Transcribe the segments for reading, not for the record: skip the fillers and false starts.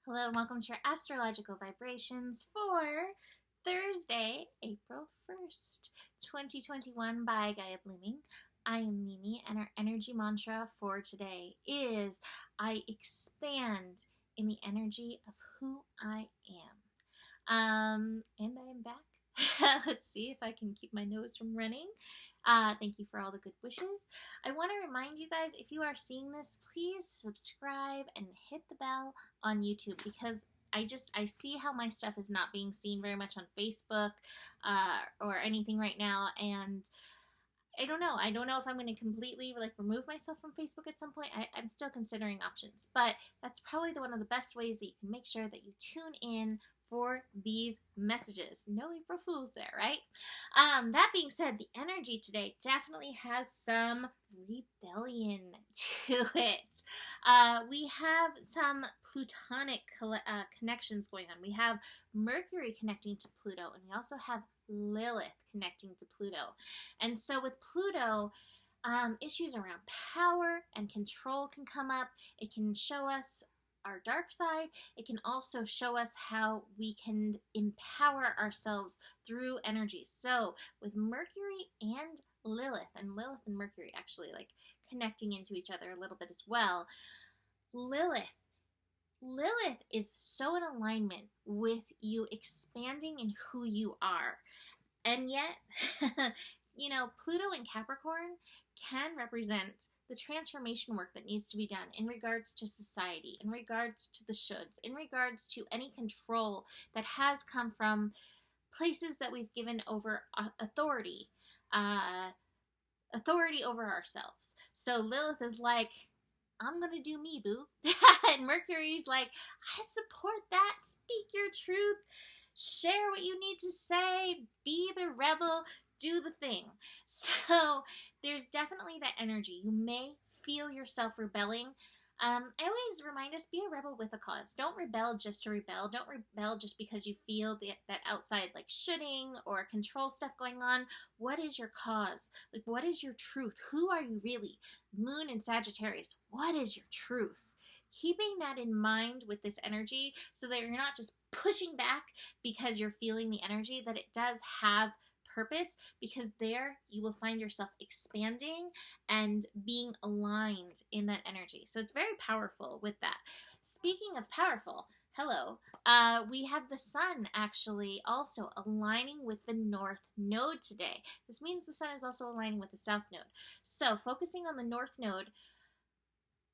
Hello and welcome to your astrological vibrations for Thursday, April 1st, 2021 by Gaia Blooming. I am Mimi, and our energy mantra for today is I expand in the energy of who I am. And I am back. Let's see if I can keep my nose from running. Thank you for all the good wishes. I want to remind you guys, if you are seeing this, please subscribe and hit the bell on YouTube, because I see how my stuff is not being seen very much on Facebook or anything right now, and I don't know. I don't know if I'm going to completely remove myself from Facebook at some point. I'm still considering options, but that's probably one of the best ways that you can make sure that you tune in for these messages. No April Fools there, right? That being said, the energy today definitely has some rebellion to it. We have some Plutonic connections going on. We have Mercury connecting to Pluto, and we also have Lilith connecting to Pluto. And so with Pluto, issues around power and control can come up. It can show us our dark side. It can also show us how we can empower ourselves through energy. So with Mercury and Lilith and Mercury actually connecting into each other a little bit as well, Lilith is so in alignment with you expanding in who you are. And yet, Pluto in Capricorn can represent the transformation work that needs to be done in regards to society, in regards to the shoulds, in regards to any control that has come from places that we've given over authority over ourselves. So Lilith is like, I'm gonna do me, boo. And Mercury's like, I support that. Speak your truth. Share what you need to say. Be the rebel. Do the thing. So there's definitely that energy. You may feel yourself rebelling. I always remind us, be a rebel with a cause. Don't rebel just to rebel. Don't rebel just because you feel that outside shoulding or control stuff going on. What is your cause? What is your truth? Who are you really? Moon and Sagittarius. What is your truth? Keeping that in mind with this energy so that you're not just pushing back because you're feeling the energy, that it does have purpose, because there you will find yourself expanding and being aligned in that energy. So it's very powerful with that. Speaking of powerful, hello, we have the sun actually also aligning with the north node today. This means the sun is also aligning with the south node. So focusing on the north node,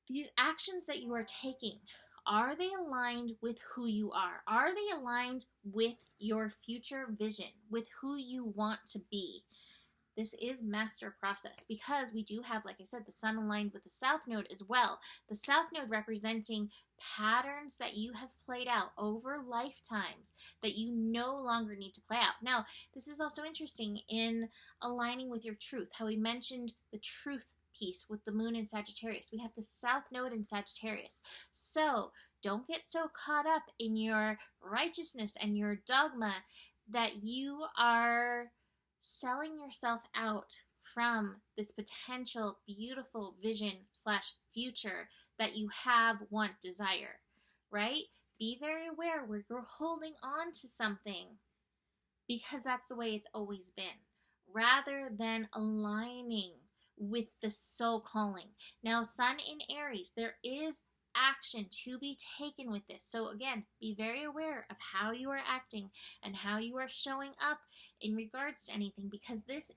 these actions that you are taking, are they aligned with who you are? Are they aligned with your future vision, with who you want to be? This is master process, because we do have, like I said, the sun aligned with the south node as well. The south node representing patterns that you have played out over lifetimes that you no longer need to play out. Now, this is also interesting in aligning with your truth, how we mentioned the truth piece with the moon in Sagittarius. We have the south node in Sagittarius. So don't get so caught up in your righteousness and your dogma that you are selling yourself out from this potential beautiful vision / future that you have, want, desire, right? Be very aware where you're holding on to something, because that's the way it's always been, rather than aligning with the soul calling. Now, sun in Aries, there is action to be taken with this. So again, be very aware of how you are acting and how you are showing up in regards to anything, because this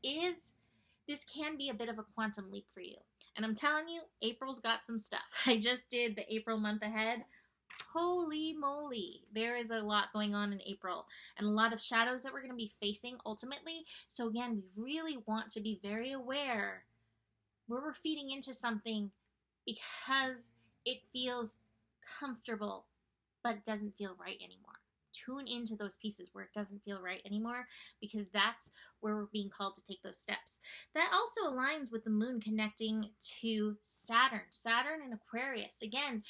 can be a bit of a quantum leap for you. And I'm telling you, April's got some stuff. I just did the April month ahead. Holy moly, there is a lot going on in April, and a lot of shadows that we're going to be facing ultimately. So again, we really want to be very aware where we're feeding into something because it feels comfortable, but it doesn't feel right anymore. Tune into those pieces where it doesn't feel right anymore, because that's where we're being called to take those steps. That also aligns with the moon connecting to Saturn. Saturn in Aquarius. Again,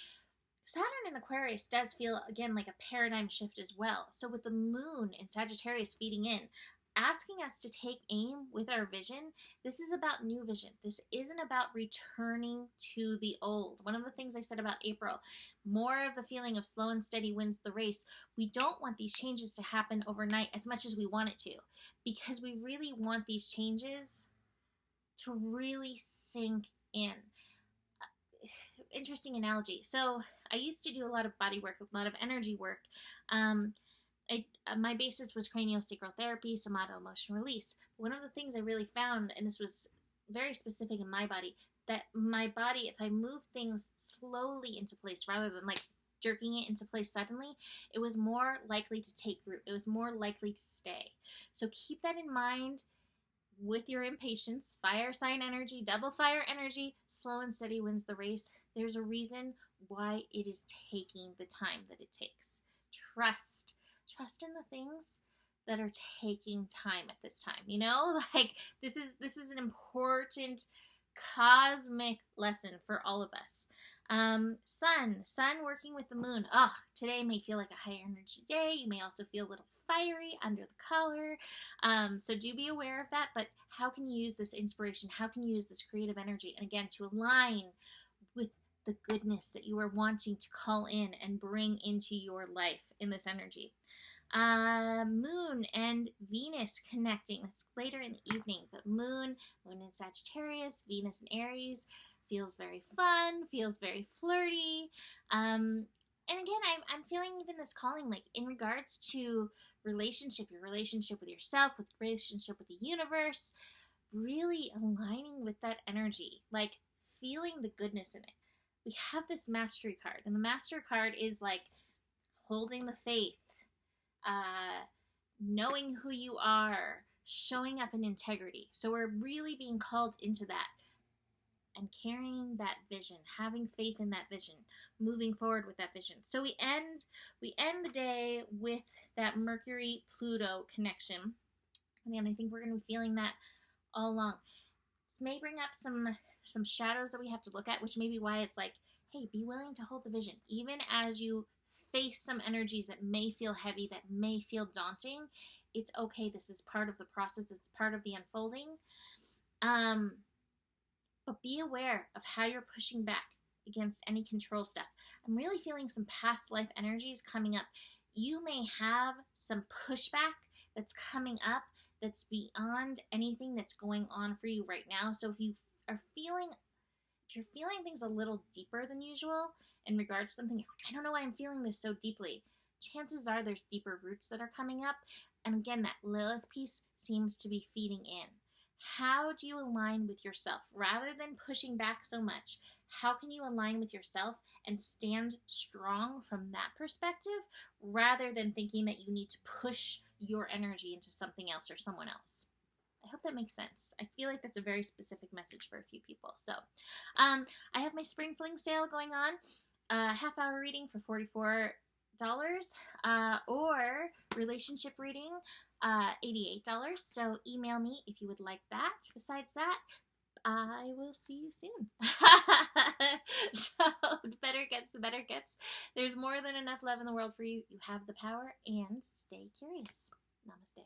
Saturn in Aquarius does feel, again, like a paradigm shift as well. So with the moon in Sagittarius feeding in, asking us to take aim with our vision. This is about new vision. This isn't about returning to the old. One of the things I said about April, more of the feeling of slow and steady wins the race. We don't want these changes to happen overnight as much as we want it to, because we really want these changes to really sink in. Interesting analogy. So I used to do a lot of body work, a lot of energy work. My basis was craniosacral therapy, somato emotion release. One of the things I really found, and this was very specific in my body, that my body, if I move things slowly into place rather than like jerking it into place suddenly, it was more likely to take root. It was more likely to stay. So keep that in mind with your impatience. Fire sign energy, double fire energy, slow and steady wins the race. There's a reason why it is taking the time that it takes. Trust in the things that are taking time at this time. You know, like this is an important cosmic lesson for all of us. Sun working with the moon. Today may feel like a higher energy day. You may also feel a little fiery under the collar. So do be aware of that. But how can you use this inspiration? How can you use this creative energy? And again, to align with the goodness that you are wanting to call in and bring into your life in this energy. Moon and Venus connecting. That's later in the evening, but moon in Sagittarius, Venus in Aries, feels very fun, feels very flirty. And again, I'm feeling even this calling, like in regards to relationship, your relationship with yourself, with relationship with the universe, really aligning with that energy, like feeling the goodness in it. We have this mastery card, and the master card is like holding the faith, knowing who you are, showing up in integrity. So we're really being called into that and carrying that vision, having faith in that vision, moving forward with that vision. So we end the day with that Mercury-Pluto connection. And I think we're going to be feeling that all along. This may bring up some shadows that we have to look at, which may be why it's like, hey, be willing to hold the vision. Even as you face some energies that may feel heavy, that may feel daunting, it's okay. This is part of the process. It's part of the unfolding. But be aware of how you're pushing back against any control stuff. I'm really feeling some past life energies coming up. You may have some pushback that's coming up that's beyond anything that's going on for you right now. So if you're feeling things a little deeper than usual in regards to something, I don't know why I'm feeling this so deeply, chances are there's deeper roots that are coming up. And again, that Lilith piece seems to be feeding in. How do you align with yourself? Rather than pushing back so much, how can you align with yourself and stand strong from that perspective, rather than thinking that you need to push your energy into something else or someone else? I hope that makes sense. I feel like that's a very specific message for a few people. So I have my spring fling sale going on, half-hour reading for $44, or relationship reading, $88. So email me if you would like that. Besides that, I will see you soon. So the better it gets, the better it gets. There's more than enough love in the world for you. You have the power, and stay curious. Namaste.